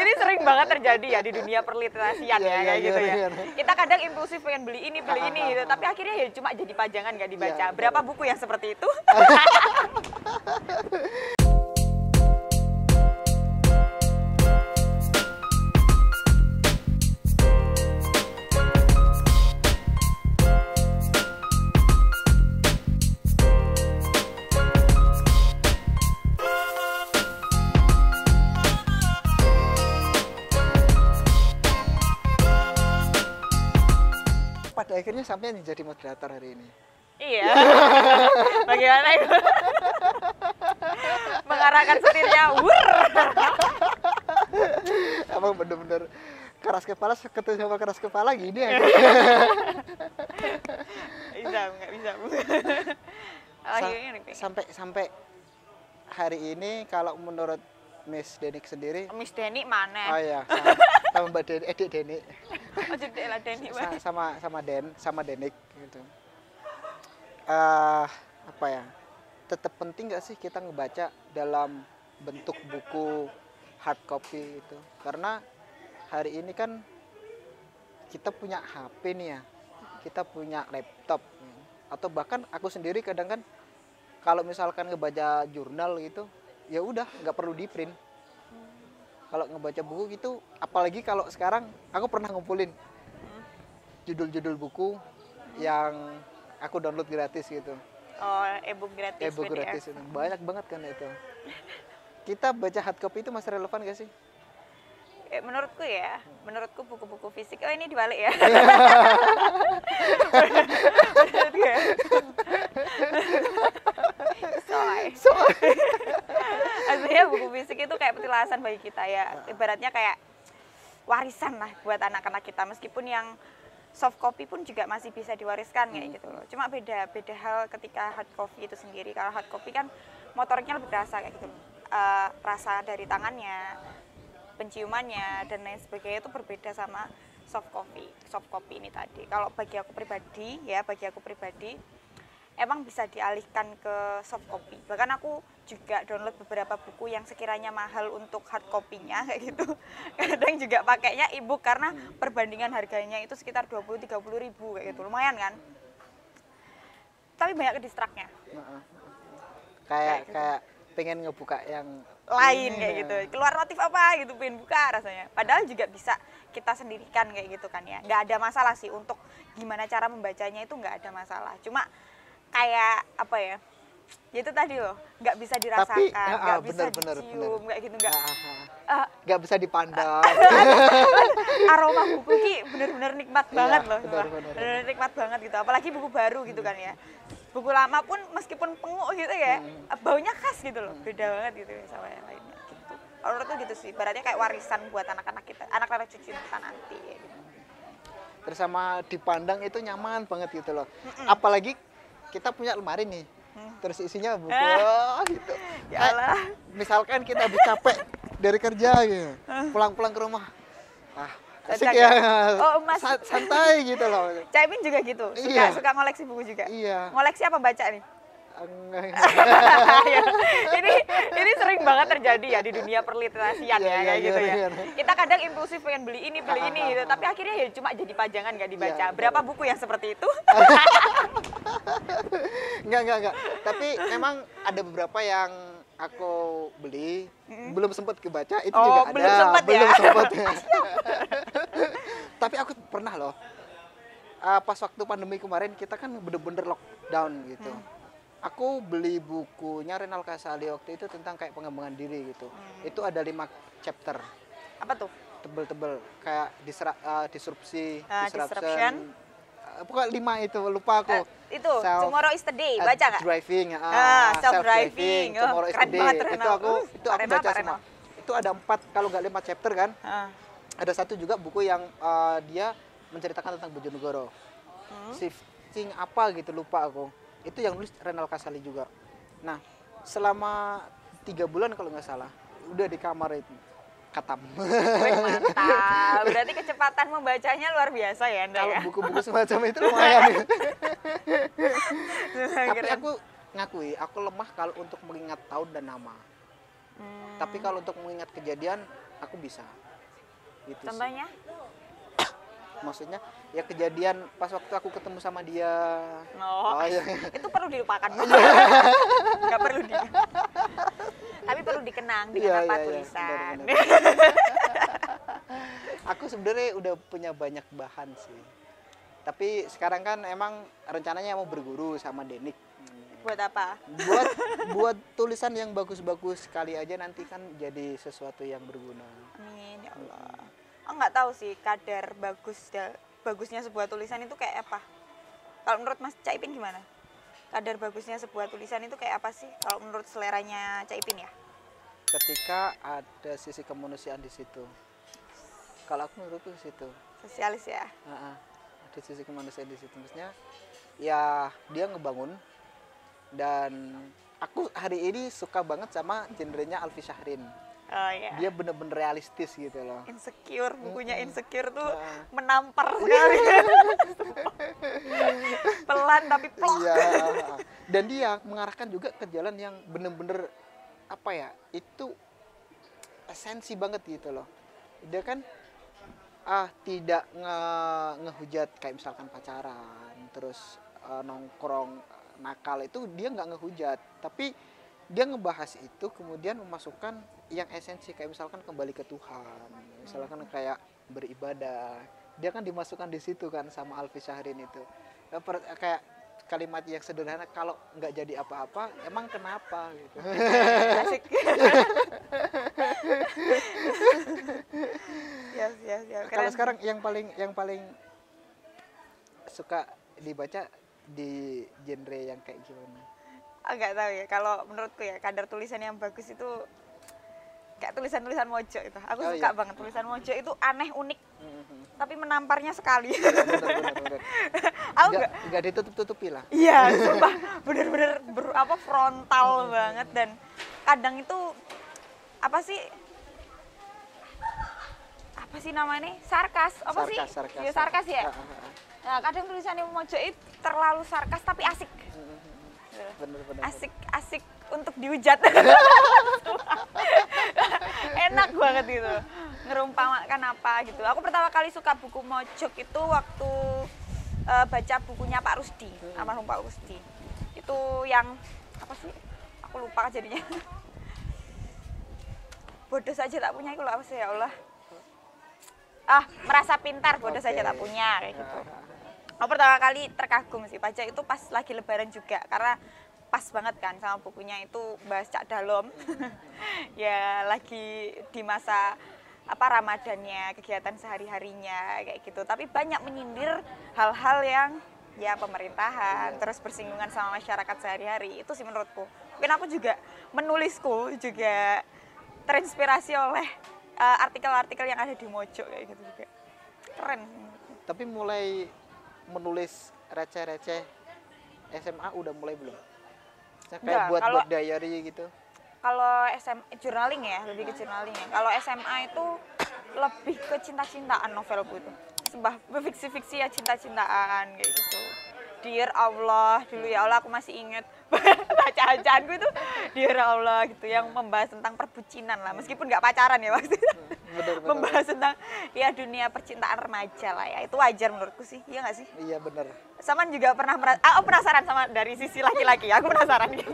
Ini sering banget terjadi ya di dunia perliterasian ya kayak gitu ya. Kita kadang impulsif pengen beli ini gitu, tapi akhirnya ya cuma jadi pajangan nggak dibaca. Berapa buku yang seperti itu? Pada akhirnya sampai jadi moderator hari ini. Iya. Bagaimana itu? Mengarahkan setirnya, Emang bener-bener keras kepala, ketemu sama keras kepala gini ya. Nggak bisa. Sampai hari ini kalau menurut Miss Denik sendiri. Miss Denik mana? Oh iya, sama Mbak Denik, Edik Denik. Oh jadi lah Denik. sama Denik gitu. Apa ya? Tetap penting nggak sih kita ngebaca dalam bentuk buku hard copy itu? Karena hari ini kan kita punya HP nih ya, kita punya laptop, atau bahkan aku sendiri kadang kan kalau misalkan ngebaca jurnal gitu, ya udah nggak perlu di print. Kalau ngebaca buku gitu, apalagi kalau sekarang aku pernah ngumpulin judul-judul buku yang aku download gratis gitu. Oh, e-book gratis. E-book gratis itu banyak banget kan itu. Kita baca hard copy itu masih relevan gak sih? Menurutku buku-buku fisik. Oh ini dibalik ya. Artinya buku fisik itu kayak petilasan bagi kita ya. Ibaratnya kayak warisan lah buat anak-anak kita. Meskipun yang soft copy pun juga masih bisa diwariskan kayak gitu loh. Cuma beda hal ketika hard copy itu sendiri. Kalau hard copy kan motoriknya lebih berasa kayak gitu loh. Rasa dari tangannya, penciumannya dan lain sebagainya itu berbeda sama soft copy ini tadi. Kalau bagi aku pribadi emang bisa dialihkan ke soft copy. Bahkan aku juga download beberapa buku yang sekiranya mahal untuk hard copy-nya kayak gitu. Kadang juga pakainya e-book karena perbandingan harganya itu sekitar 20-30 ribu kayak gitu. Lumayan kan? Tapi banyak distract-nya. Kayak pengen ngebuka yang lain kayak gitu, keluar notif apa gitu, pengen buka rasanya. Padahal juga bisa kita sendirikan kayak gitu kan ya. Nggak ada masalah sih untuk gimana cara membacanya itu nggak ada masalah. Cuma kayak apa ya? Ya itu tadi loh, nggak bisa dirasakan, nggak bisa dicium, kayak gitu nggak bisa dipandang. Aroma buku ki bener-bener nikmat banget loh, bener-bener nikmat banget gitu. Apalagi buku baru gitu kan ya. Buku lama pun meskipun penguk gitu ya, baunya khas gitu loh, beda banget gitu sama yang lainnya gitu. Kalau menurutku gitu sih, ibaratnya kayak warisan buat anak-anak kita, anak-anak cucu kita nanti ya gitu. Terus sama dipandang itu nyaman banget gitu loh. Apalagi kita punya lemari nih, terus isinya buku gitu. Yalah. Misalkan kita habis capek dari kerja gitu, pulang-pulang ke rumah, asik ya, santai gitu loh. Caimin juga gitu, suka ngoleksi buku juga. Iya. Ngoleksi apa baca nih? Enggak. ini sering banget terjadi ya di dunia perliterasian ya kayak gitu ya. Kita kadang impulsif pengen beli ini gitu, tapi akhirnya ya cuma jadi pajangan nggak dibaca. Berapa buku yang seperti itu? Enggak. Tapi memang ada beberapa yang aku beli, belum sempat kebaca, itu juga ada. Belum sempat ya. Tapi aku pernah loh, pas waktu pandemi kemarin kita kan bener-bener lockdown gitu. Aku beli bukunya Renal Kasali waktu itu tentang kayak pengembangan diri gitu. Itu ada 5 chapter. Apa tuh? Tebel-tebel, kayak disruption. Pokoknya 5 itu, lupa aku. Itu Tomorrow is the Day, baca nggak? Driving, self-driving. Tomorrow is the Day. Itu aku baca semua. Itu ada 4, kalau nggak 5 chapter kan. Ada satu juga buku yang dia menceritakan tentang Bojonegoro. Shifting apa gitu, lupa aku. Itu yang nulis Renal Kasali juga. Nah, selama 3 bulan kalau nggak salah, udah di kamar itu. Katam. Mantap. Berarti kecepatan membacanya luar biasa ya Anda ya? Kalau buku-buku semacam itu lumayan. Tapi aku ngakui, aku lemah kalau untuk mengingat tahun dan nama. Tapi kalau untuk mengingat kejadian, aku bisa. gitu sih. Contohnya? Maksudnya ya kejadian pas waktu aku ketemu sama dia. Oh, iya. itu perlu dilupakan. Nggak perlu tapi perlu dikenang dengan Iya, apa iya, iya. tulisan. Benar. Aku sebenarnya udah punya banyak bahan sih. Tapi sekarang kan emang rencananya mau berguru sama Denik. Buat apa? Buat tulisan yang bagus-bagus sekali aja nanti kan jadi sesuatu yang berguna. Amin ya Allah. Oh, nggak tahu sih kadar bagusnya sebuah tulisan itu kayak apa. Kalau menurut Mas Caipin gimana? Kadar bagusnya sebuah tulisan itu kayak apa sih? Kalau menurut seleranya Caipin ya? Ketika ada sisi kemanusiaan di situ. Kalau aku menurutku di situ. Sosialis ya. Ada sisi kemanusiaan di situ. Maksudnya ya dia ngebangun, dan aku hari ini suka banget sama genrenya Alfi Syahrin. Oh iya. Dia bener-bener realistis gitu loh. Insecure, bukunya Insecure tuh Nah. menampar sekali. Pelan tapi plok. Iya. Dan dia mengarahkan juga ke jalan yang bener-bener apa ya? Itu esensi banget gitu loh. Dia kan tidak ngehujat kayak misalkan pacaran, terus nongkrong nakal, itu dia nggak ngehujat, tapi dia ngebahas itu kemudian memasukkan yang esensi kayak misalkan kembali ke Tuhan, misalkan kayak beribadah, dia kan dimasukkan di situ kan sama Alfi Syahrin itu. Kayak kalimat yang sederhana, kalau nggak jadi apa-apa emang kenapa gitu. Asik. Ya. Kalau sekarang yang paling suka dibaca di genre yang kayak gimana? Nggak tahu ya. Kalau menurutku ya kadar tulisan yang bagus itu kayak tulisan-tulisan Mojo itu. Aku Oh, suka iya. banget tulisan Mojo itu aneh, unik, tapi menamparnya sekali. Bener. Aku Nggak ditutup-tutupi lah. iya, sumpah bener-bener frontal banget, dan kadang itu apa sih namanya, sarkas Sarkas. ya, sarkas ya. Nah, kadang tulisannya Mojo itu terlalu sarkas tapi asik. Bener. Asik untuk dihujat. Enak banget gitu, ngerumpamakan apa gitu. Aku pertama kali suka buku Mojok itu waktu baca bukunya Pak Rusdi, almarhum Pak Rusdi. Itu yang apa sih? Aku lupa jadinya. Bodoh saja tak punya, itu apa sih ya Allah? Merasa pintar, bodoh saja tak punya, kayak gitu. Aku pertama kali terkagum sih baca itu pas lagi Lebaran juga, karena pas banget kan sama bukunya itu bahas Cak Dalom. Ya lagi di masa Ramadannya, kegiatan sehari-harinya kayak gitu, tapi banyak menyindir hal-hal yang ya pemerintahan, terus bersinggungan sama masyarakat sehari-hari. Itu sih menurutku. Mungkin aku juga menulisku juga terinspirasi oleh artikel-artikel yang ada di Mojo kayak gitu juga. Keren. Tapi mulai menulis receh-receh SMA udah mulai belum? Kayak Enggak, buat diary gitu. Kalau journaling ya, lebih ke journaling ya. Kalau SMA itu lebih ke cinta-cintaan novelku itu. Sembah fiksi-fiksi ya, cinta-cintaan kayak gitu. Dear Allah, dulu ya Allah aku masih inget bacaan-bacaanku itu Dear Allah gitu, yang membahas tentang perbucinan lah, meskipun nggak pacaran ya maksudnya. Bener. Membahas tentang ya dunia percintaan remaja lah ya, itu wajar menurutku sih, iya nggak sih? Iya bener. Saman juga pernah aku penasaran sama dari sisi laki-laki, aku penasaran gitu.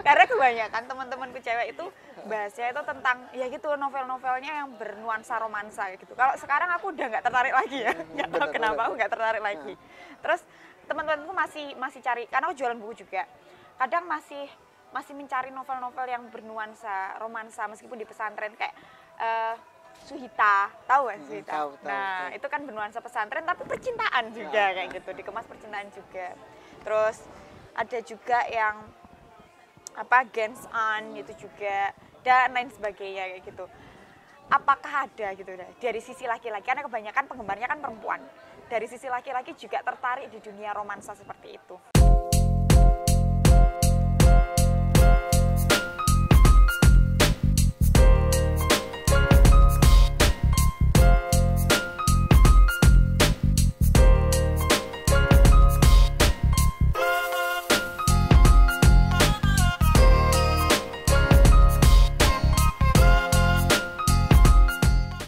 Karena kebanyakan teman-temanku cewek itu bahasnya itu tentang ya gitu, novel-novelnya yang bernuansa romansa gitu. Kalau sekarang aku udah nggak tertarik lagi ya, nggak tahu kenapa aku nggak tertarik lagi. Terus teman-temanku masih cari, karena aku jualan buku juga, kadang masih mencari novel-novel yang bernuansa romansa meskipun di pesantren, kayak Suhita, tahu kan Suhita? Tahu. Itu kan bernuansa pesantren tapi percintaan juga kayak gitu, dikemas percintaan juga. Terus ada juga yang Gens On gitu juga, dan lain sebagainya kayak gitu. Apakah ada gitu dari sisi laki-laki, karena kebanyakan penggemarnya kan perempuan, dari sisi laki-laki juga tertarik di dunia romansa seperti itu.